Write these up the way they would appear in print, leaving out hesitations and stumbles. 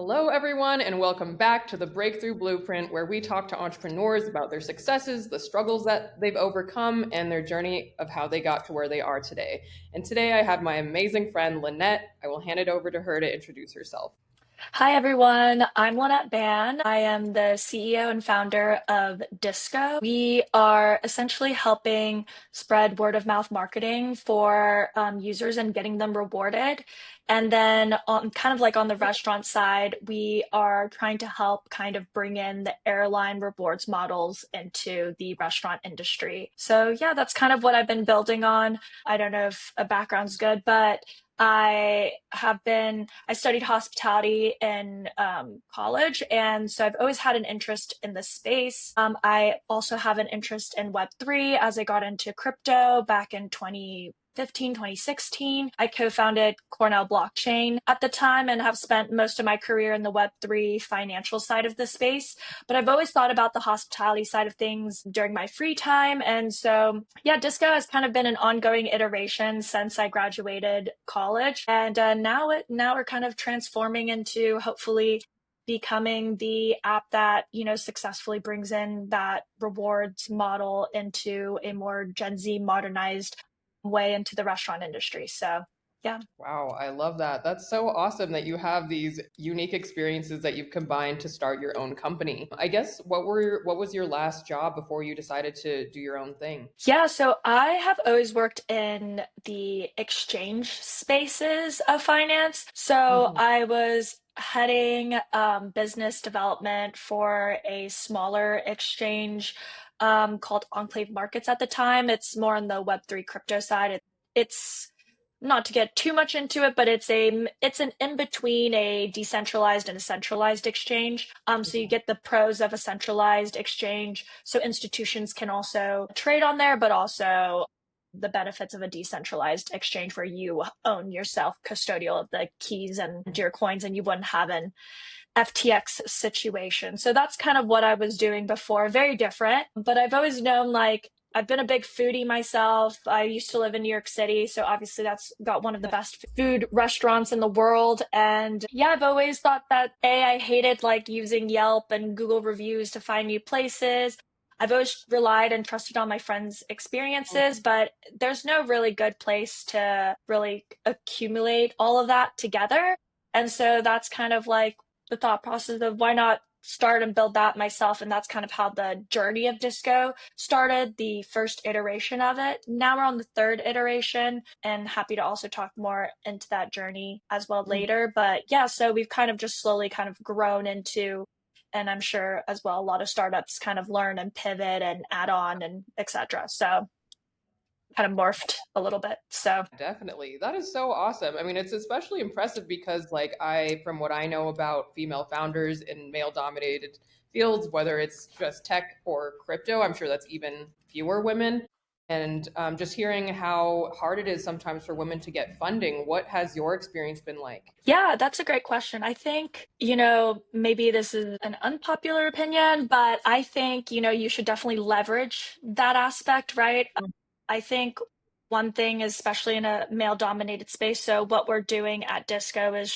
Hello, everyone, and welcome back to the Breakthrough Blueprint, where we talk to entrepreneurs about their successes, the struggles that they've overcome, and their journey of how they got to where they are today. And today I have my amazing friend, Lynette. I will hand it over to her to introduce herself. Hi everyone, I'm Lynette Ban. I am the CEO and founder of Disgo. We are essentially helping spread word of mouth marketing for users and getting them rewarded. And then kind of like on the restaurant side, we are trying to help kind of bring in the airline rewards models into the restaurant industry. So yeah, that's kind of what I've been building on. I don't know if a background's good, but I studied hospitality in college, and so I've always had an interest in the space. I also have an interest in Web3 as I got into crypto back in 2015, 2016. I co-founded Cornell Blockchain at the time and have spent most of my career in the Web3 financial side of the space. But I've always thought about the hospitality side of things during my free time. And so, yeah, Disco has kind of been an ongoing iteration since I graduated college. And now we're kind of transforming into hopefully becoming the app that, successfully brings in that rewards model into a more Gen Z modernized way into the restaurant industry. So, yeah. Wow, I love that. That's so awesome that you have these unique experiences that you've combined to start your own company. I guess what was your last job before you decided to do your own thing? Yeah, so I have always worked in the exchange spaces of finance. So Mhm. I was heading business development for a smaller exchange called Enclave Markets at the time. It's more on the Web3 crypto side. It's not to get too much into it, but it's an in between a decentralized and a centralized exchange. So you get the pros of a centralized exchange, so institutions can also trade on there, but also the benefits of a decentralized exchange where you own yourself custodial of the keys and your coins, and you wouldn't have an FTX situation. So that's kind of what I was doing before. Very different, but I've always known like I've been a big foodie myself. I used to live in New York City, so obviously that's got one of the best food restaurants in the world. And yeah, I've always thought that I hated like using Yelp and Google reviews to find new places. I've always relied and trusted on my friends' experiences, but there's no really good place to really accumulate all of that together. And so that's kind of like the thought process of why not start and build that myself. And that's kind of how the journey of Disco started, the first iteration of it. Now we're on the third iteration, and happy to also talk more into that journey as well later. But yeah, so we've kind of just slowly kind of grown into, and I'm sure as well a lot of startups kind of learn and pivot and add on and etc. So kind of morphed a little bit. So Definitely. That is so awesome. I mean, it's especially impressive because, like, from what I know about female founders in male dominated fields, whether it's just tech or crypto, I'm sure that's even fewer women. And just hearing how hard it is sometimes for women to get funding, what has your experience been like? yeah, that's a great question. I think, maybe this is an unpopular opinion, but I think, you should definitely leverage that aspect, right? I think one thing, especially in a male dominated space, so what we're doing at Disco is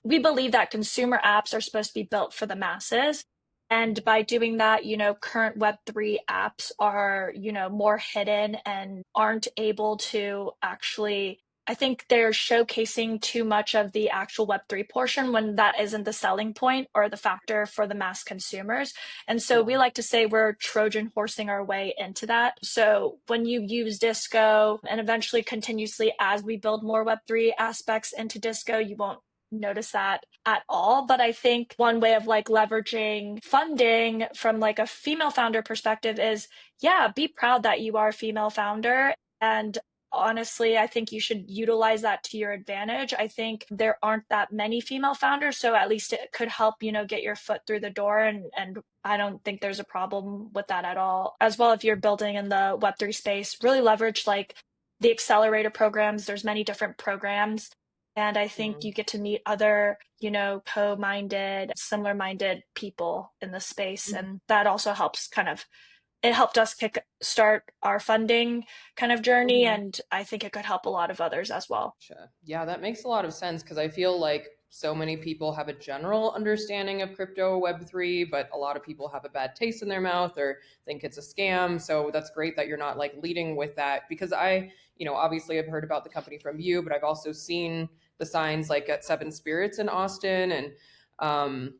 we believe that consumer apps are supposed to be built for the masses. And by doing that, current Web3 apps are, more hidden and aren't able to actually I think they're showcasing too much of the actual Web3 portion when that isn't the selling point or the factor for the mass consumers. And so we like to say we're Trojan horsing our way into that. So when you use Disco and eventually continuously as we build more Web3 aspects into Disco, you won't notice that at all. But I think one way of like leveraging funding from like a female founder perspective is, yeah, be proud that you are a female founder. And honestly, I think you should utilize that to your advantage. I think there aren't that many female founders, so at least it could help, get your foot through the door. And I don't think there's a problem with that at all. As well, if you're building in the Web3 space, really leverage like the accelerator programs. There's many different programs. And I think Mhm. you get to meet other, co-minded, similar-minded people in the space. And that also helps it helped us kick start our funding kind of journey, Mhm. and I think it could help a lot of others as well. Gotcha. Yeah, that makes a lot of sense because I feel like so many people have a general understanding of crypto Web3, but a lot of people have a bad taste in their mouth or think it's a scam. So that's great that you're not like leading with that, because obviously I've heard about the company from you, but I've also seen the signs like at Seven Spirits in Austin. And um,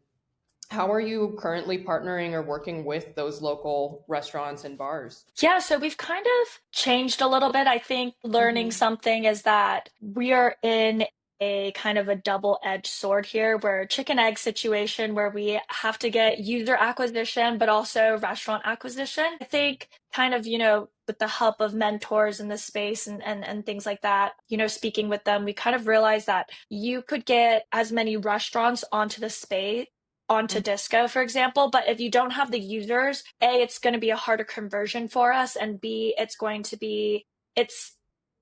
how are you currently partnering or working with those local restaurants and bars? Yeah, so we've kind of changed a little bit. I think learning Mm-hmm. something is that we are in a kind of a double-edged sword here. We're a chicken egg situation where we have to get user acquisition, but also restaurant acquisition. I think kind of, with the help of mentors in the space and things like that, speaking with them, we kind of realized that you could get as many restaurants onto the space onto Disco, for example. But if you don't have the users, A, it's going to be a harder conversion for us, and B, it's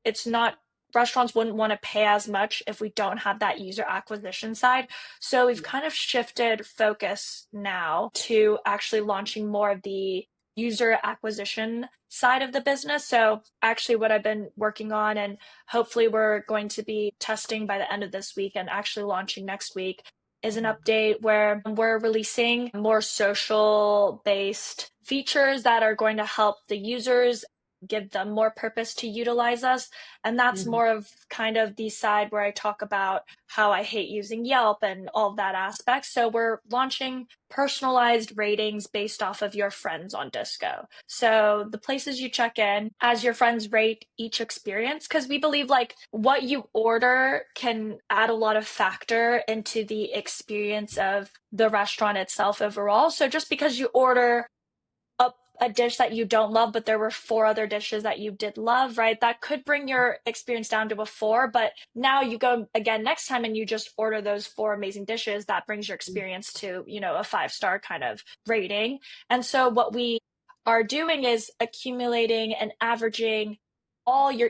it's not restaurants wouldn't want to pay as much if we don't have that user acquisition side. So we've kind of shifted focus now to actually launching more of the user acquisition side of the business. So actually what I've been working on, and hopefully we're going to be testing by the end of this week and actually launching next week, is an update where we're releasing more social based features that are going to help the users, give them more purpose to utilize us. And that's Mm-hmm. more of kind of the side where I talk about how I hate using Yelp and all of that aspect. So we're launching personalized ratings based off of your friends on Disco. So the places you check in, as your friends rate each experience, because we believe like what you order can add a lot of factor into the experience of the restaurant itself overall. So just because you order a dish that you don't love, but there were four other dishes that you did love, right? That could bring your experience down to a four, but now you go again next time and you just order those four amazing dishes. That brings your experience to, a 5-star kind of rating. And so what we are doing is accumulating and averaging all your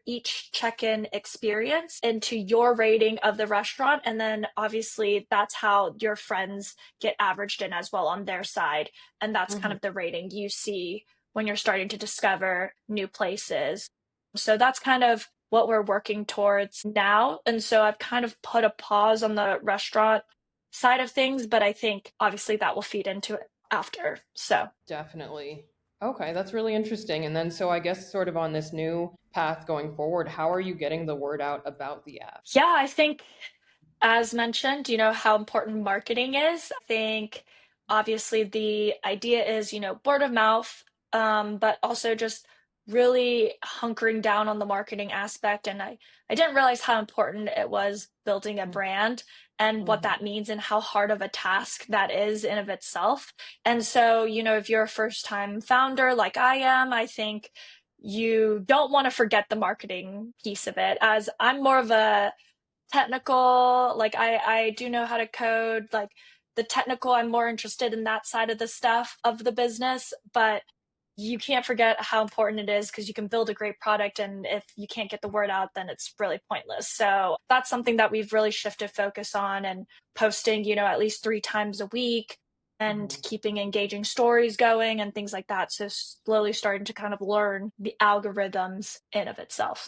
each check-in experience into your rating of the restaurant, and then obviously that's how your friends get averaged in as well on their side, and that's kind Mm-hmm. of the rating you see when you're starting to discover new places. So that's kind of what we're working towards now, and so I've kind of put a pause on the restaurant side of things, but I think obviously that will feed into it after. So Definitely. Okay, that's really interesting. And then, so I guess, sort of on this new path going forward, how are you getting the word out about the app? yeah, I think as mentioned, how important marketing is. I think obviously the idea is, word of mouth, but also just really hunkering down on the marketing aspect. And I didn't realize how important it was building a brand and what Mm-hmm. that means and how hard of a task that is in of itself. And so, if you're a first time founder like I am, I think you don't want to forget the marketing piece of it, as I'm more of a technical, like I do know how to code, like the technical, I'm more interested in that side of the stuff of the business, but you can't forget how important it is, because you can build a great product and if you can't get the word out, then it's really pointless. So that's something that we've really shifted focus on, and posting, at least 3 times a week, and Mm-hmm. keeping engaging stories going and things like that. So slowly starting to kind of learn the algorithms in of itself.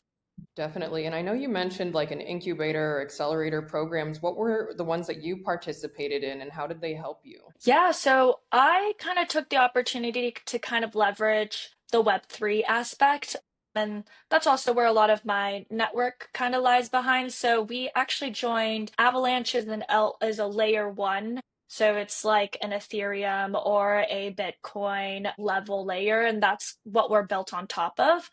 Definitely. And I know you mentioned like an incubator or accelerator programs. What were the ones that you participated in and how did they help you? Yeah, so I kind of took the opportunity to kind of leverage the Web3 aspect. And that's also where a lot of my network kind of lies behind. So we actually joined Avalanche is a layer one. So it's like an Ethereum or a Bitcoin level layer, and that's what we're built on top of.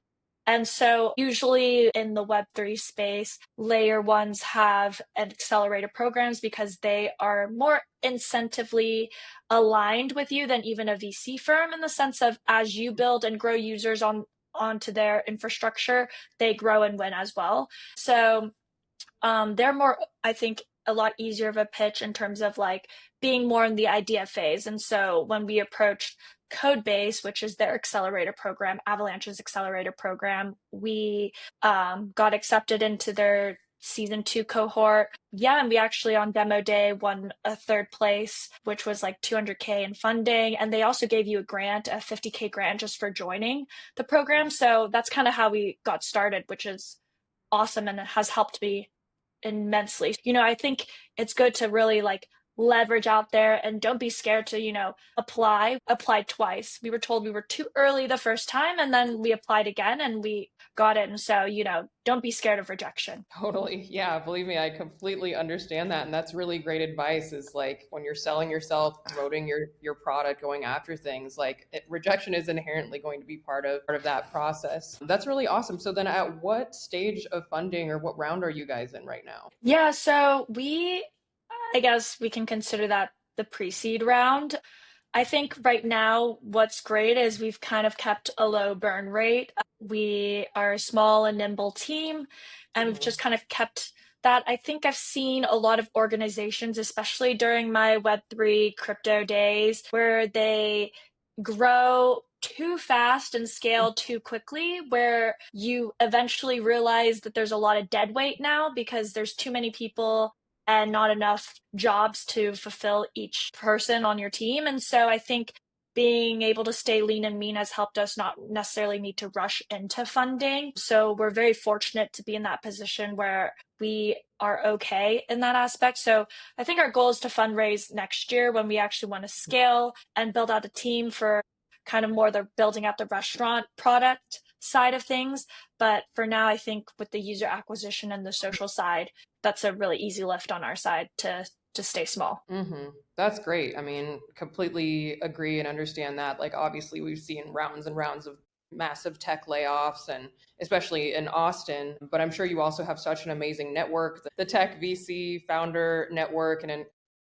And so usually in the Web3 space, layer ones have accelerator programs because they are more incentively aligned with you than even a VC firm, in the sense of as you build and grow users onto their infrastructure, they grow and win as well. So they're more, I think, a lot easier of a pitch in terms of like being more in the idea phase. And so when we approached Codebase, which is their accelerator program, Avalanche's accelerator program, we got accepted into their season 2 cohort. Yeah, and we actually on demo day won a third place, which was like 200K in funding. And they also gave you a grant, a 50K grant just for joining the program. So that's kind of how we got started, which is awesome, and it has helped me immensely. I think it's good to really like leverage out there and don't be scared to, apply twice. We were told we were too early the first time and then we applied again and we got it. And so, don't be scared of rejection. Totally. Yeah, believe me, I completely understand that. And that's really great advice is like when you're selling yourself, promoting your product, going after things, like rejection is inherently going to be part of that process. That's really awesome. So then at what stage of funding or what round are you guys in right now? Yeah, so I guess we can consider that the pre-seed round. I think right now, what's great is we've kind of kept a low burn rate. We are a small and nimble team, and we've Mhm. just kind of kept that. I think I've seen a lot of organizations, especially during my Web3 crypto days, where they grow too fast and scale too quickly, where you eventually realize that there's a lot of dead weight now because there's too many people and not enough jobs to fulfill each person on your team. And so I think being able to stay lean and mean has helped us not necessarily need to rush into funding. So we're very fortunate to be in that position where we are okay in that aspect. So I think our goal is to fundraise next year when we actually want to scale and build out a team for kind of more the building out the restaurant product side of things. But for now, I think with the user acquisition and the social side, that's a really easy lift on our side to stay small. That's great. I mean, completely agree and understand that. Like, obviously, we've seen rounds and rounds of massive tech layoffs, and especially in Austin. But I'm sure you also have such an amazing network. The tech VC founder network and an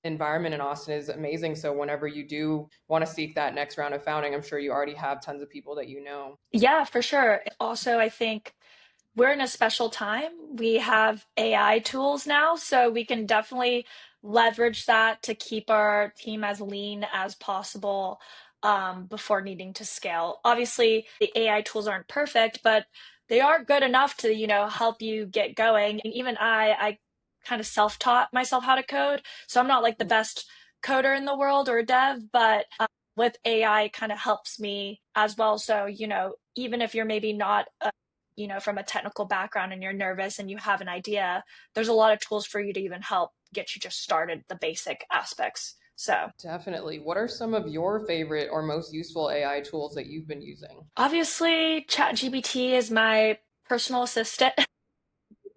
environment in Austin is amazing. So, whenever you do want to seek that next round of founding, I'm sure you already have tons of people that you know. Yeah, for sure. Also, I think we're in a special time. We have AI tools now, so we can definitely leverage that to keep our team as lean as possible before needing to scale. Obviously, the AI tools aren't perfect, but they are good enough to, help you get going. And even I kind of self-taught myself how to code, so I'm not like the best coder in the world or dev, but with AI, it kind of helps me as well. So, even if you're maybe not from a technical background and you're nervous and you have an idea, there's a lot of tools for you to even help get you just started, the basic aspects. So Definitely. What are some of your favorite or most useful AI tools that you've been using? obviously, ChatGPT is my personal assistant.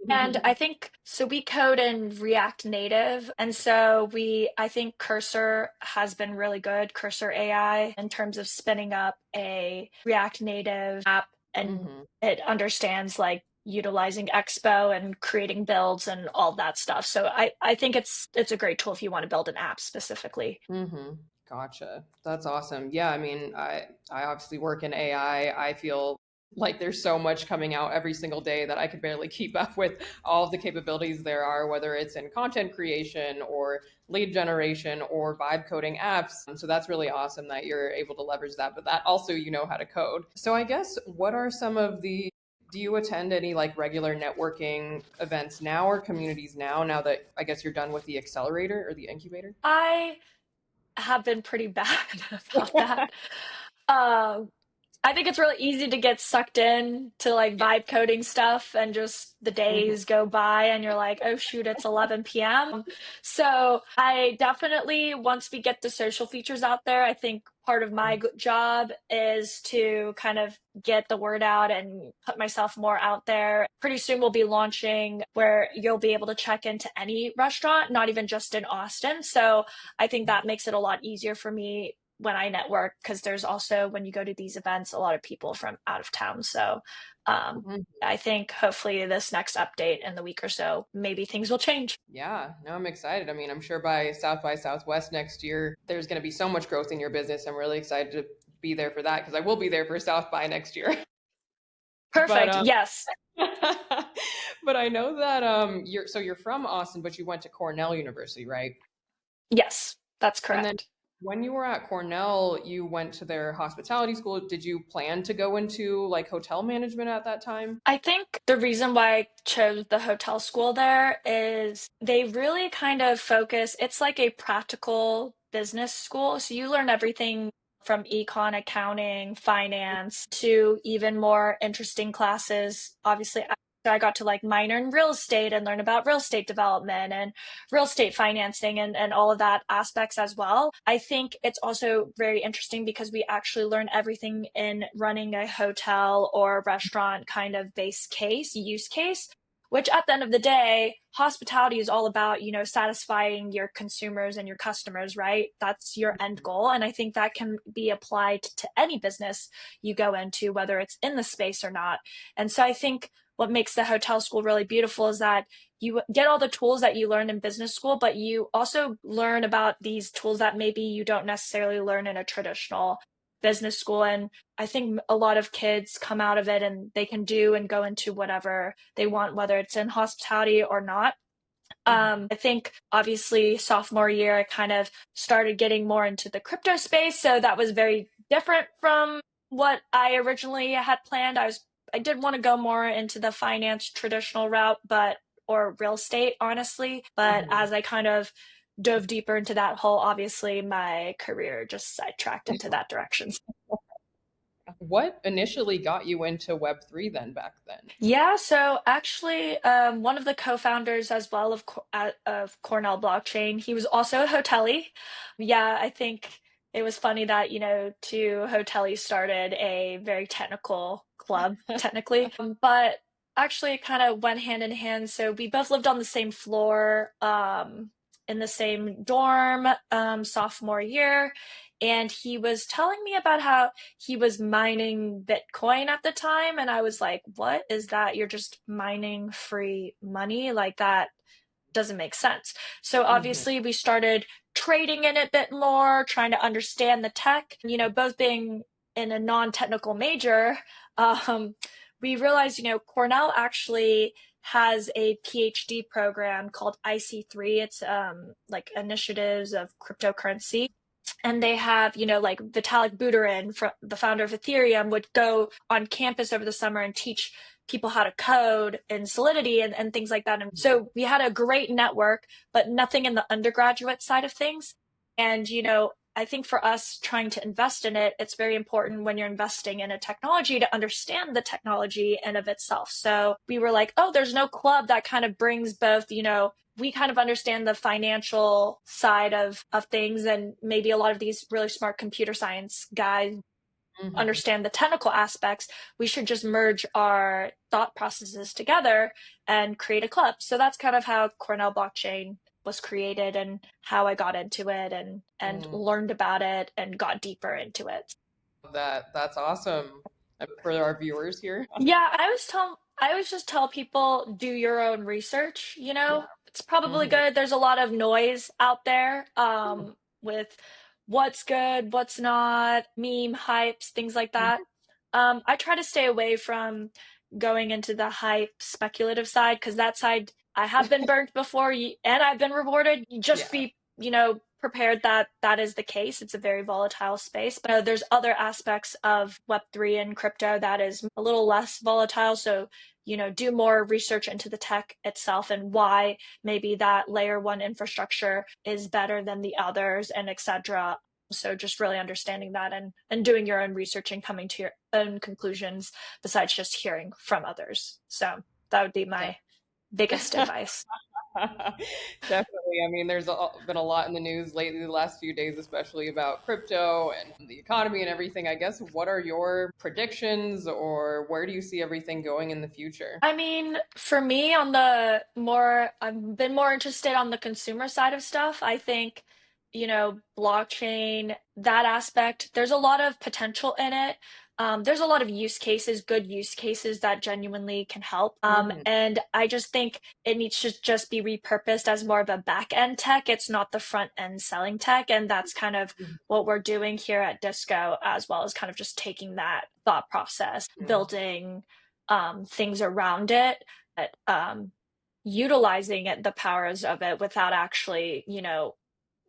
And I think so we code in React Native. And so I think Cursor has been really good, Cursor AI, in terms of spinning up a React Native app and hmm it understands like utilizing Expo and creating builds and all that stuff. So I think it's a great tool if you want to build an app specifically. hmm Gotcha. That's awesome. Yeah, I mean, I obviously work in AI. I feel like there's so much coming out every single day that I could barely keep up with all of the capabilities there are, whether it's in content creation or lead generation or vibe coding apps. So that's really awesome that you're able to leverage that, but that also you know how to code. So I guess what are some of the do you attend any like regular networking events now or communities now that I guess you're done with the accelerator or the incubator? I have been pretty bad about that. Um, I think it's really easy to get sucked in to like vibe coding stuff and just the Mhm. days go by and you're like, oh shoot, it's 11 p.m. So I definitely, once we get the social features out there, I think part of my job is to kind of get the word out and put myself more out there. Pretty soon we'll be launching where you'll be able to check into any restaurant, not even just in Austin. So I think that makes it a lot easier for me when I network because there's also when you go to these events a lot of people from out of town. So Mhm. I think hopefully this next update in the week or so, maybe things will change. Yeah, no, I'm excited. I mean, I'm sure by Southwest next year, there's going to be so much growth in your business. I'm really excited to be there for that because I will be there for South by next year. But Perfect. Yes. but I know that you're from Austin, but you went to Cornell University, right? Yes, that's And then correct. when you were at Cornell, you went to their hospitality school. Did you plan to go into like hotel management at that time? I think the reason why I chose the hotel school there is they really kind of focus, it's like a practical business school. So you learn everything from econ, accounting, finance to even more interesting classes. Obviously, So I got to like minor in real estate and learn about real estate development and real estate financing and all of that aspects as well. I think it's also very interesting because we actually learn everything in running a hotel or restaurant kind of use case, which at the end of the day, hospitality is all about, satisfying your consumers and your customers, right? That's your end goal. And I think that can be applied to any business you go into, whether it's in the space or not. And so I think what makes the hotel school really beautiful is that you get all the tools that you learn in business school, but you also learn about these tools that maybe you don't necessarily learn in a traditional business school. And I think a lot of kids come out of it and they can do and go into whatever they want, whether it's in hospitality or not. Mhm. I think obviously sophomore year, I kind of started getting more into the crypto space. So that was very different from what I originally had planned. I did want to go more into the finance traditional route, or real estate, honestly. But Mhm. as I kind of dove deeper into that whole, obviously my career just sidetracked into that direction. What initially got you into Web3 then back then? Yeah, so actually, one of the co-founders as well of Cornell Blockchain, he was also a hotelie. Yeah, I think it was funny that, two hoteliers started a very technical club, technically. But actually it kind of went hand in hand. So we both lived on the same floor, in the same dorm, sophomore year. And he was telling me about how he was mining Bitcoin at the time. And I was like, what is that? You're just mining free money? Like that doesn't make sense. So Mhm. obviously we started trading in it a bit more, trying to understand the tech, both being in a non-technical major. Um, we realized, Cornell actually has a PhD program called IC3. It's like initiatives of cryptocurrency, and they have, like Vitalik Buterin, the founder of Ethereum, would go on campus over the summer and teach people how to code and Solidity and things like that. And so we had a great network, but nothing in the undergraduate side of things. And, I think for us trying to invest in it, it's very important when you're investing in a technology to understand the technology in of itself. So we were like, oh, there's no club that kind of brings both, we kind of understand the financial side of things, and maybe a lot of these really smart computer science guys Mhm. understand the technical aspects. We should just merge our thought processes together and create a club. So that's kind of how Cornell Blockchain was created and how I got into it and Mm. learned about it and got deeper into it. That's awesome. For our viewers here. Yeah, I always just tell people do your own research, Yeah. It's probably Mhm. good. There's a lot of noise out there with what's good, what's not, meme hypes, things like that. I try to stay away from going into the hype speculative side because that side I have been burnt before and I've been rewarded. You just Yeah. be, prepared that that is the case. It's a very volatile space, but there's other aspects of Web3 and crypto that is a little less volatile. So, do more research into the tech itself and why maybe that layer one infrastructure is better than the others and etc. So just really understanding that and doing your own research and coming to your own conclusions besides just hearing from others. So that would be my biggest advice. Definitely. I mean, been a lot in the news lately, the last few days, especially about crypto and the economy and everything. I guess, what are your predictions or where do you see everything going in the future? I mean, for me, I've been more interested on the consumer side of stuff. I think, blockchain, that aspect, there's a lot of potential in it. There's a lot of good use cases that genuinely can help. Hmm. And I just think it needs to just be repurposed as more of a back end tech. It's not the front end selling tech. And that's kind of what we're doing here at Disco, as well as kind of just taking that thought process, building things around it, but utilizing the powers of it without actually,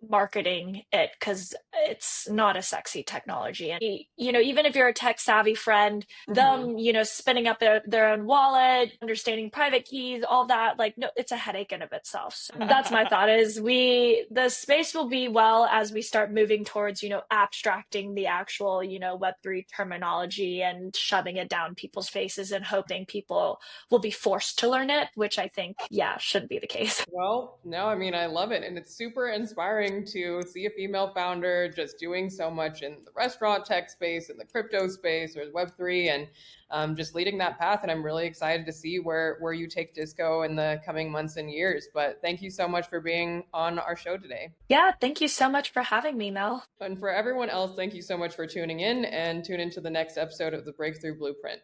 marketing it because it's not a sexy technology. And even if you're a tech savvy friend, Hmm. them spinning up their own wallet, understanding private keys, all that, like, no, it's a headache in of itself. So that's my thought, is the space will be well as we start moving towards abstracting the actual web3 terminology and shoving it down people's faces and hoping people will be forced to learn it, which I think, yeah, shouldn't be the case. Well, no, I mean, I love it. And it's super inspiring to see a female founder just doing so much in the restaurant tech space, in the crypto space, or Web3, and just leading that path. And I'm really excited to see where you take Disco in the coming months and years. But thank you so much for being on our show today. Yeah, thank you so much for having me, Mel. And for everyone else, thank you so much for tuning in, and tune into the next episode of the Breakthrough Blueprint.